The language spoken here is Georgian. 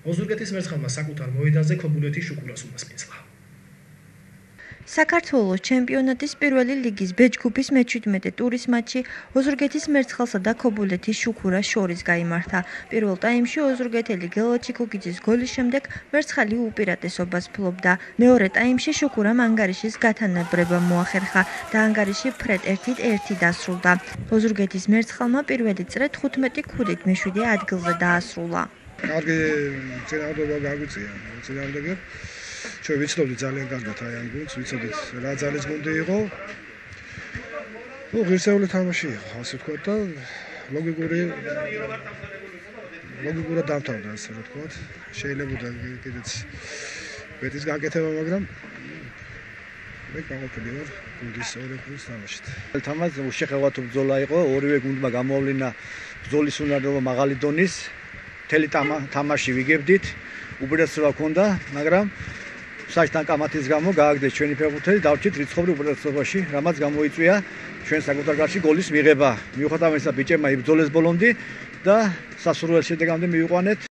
ოზურგეთის მერცხალმა საკუთარ მოედანზე ქობულეთის შუქურას უმასპინძლა. საქართველოს ჩემპიონატის პირველი ლიგის ბეჯგუფის მე-17 ტურის მატჩი ოზურგეთის მერცხალსა და ქობულეთის შუქურას შორის გაიმართა. პირველ ტაიმში ოზურგეთელი გელოჩი გოგიძის გოლის შემდეგ მერცხალი უპირატესობას ფლობდა. მეორე ტაიმში შუქურამ ანგარიშის გათანაბრება მოახერხა და ანგარიში ფრედ 1-1 დასრულდა. ოზურგეთის მერცხალმა პირველი წრე 15 ქულით მე-7 ადგილზე დაასრულა. კარგი წინააღმდეგობა გაგვიწია. წინააღმდეგე ჩვენ ვიცნობდით ძალიან კარგად აი ამ გუნდს, ვიცოდით რა ძალის გუნდი იყო. ღირსეული თამაში იყო, ასე ვთქვათ და ლოგიკურად დამთავრდა, ასე ვთქვათ. შეიძლებოდა კიდეც მეტის გაკეთება, მაგრამ მე გაყოფილი ვარ გუნდის ორი გუნდის თამაშით. თამაში უშეხედავთ ბრძოლა იყო, ორივე გუნდმა გამოვლინა ბრძოლის უნარობა მაღალი დონის. მთელი თამაში ვიგებდით, უპირატესობა ჰქონდა, მაგრამ საჭთან კამათის გამო გააგდეს ჩვენი ფეხბურთელი, დავრჩით რიცხობრივ უპირატესობაში, რამაც გამოიწვია ჩვენ საკუთარ გარშე გოლის მიღება. მიუხედავად ამისა, ბიჭებმა იბრძოლეს ბოლომდე და სასურველ შედეგამდე მივიყვანეთ.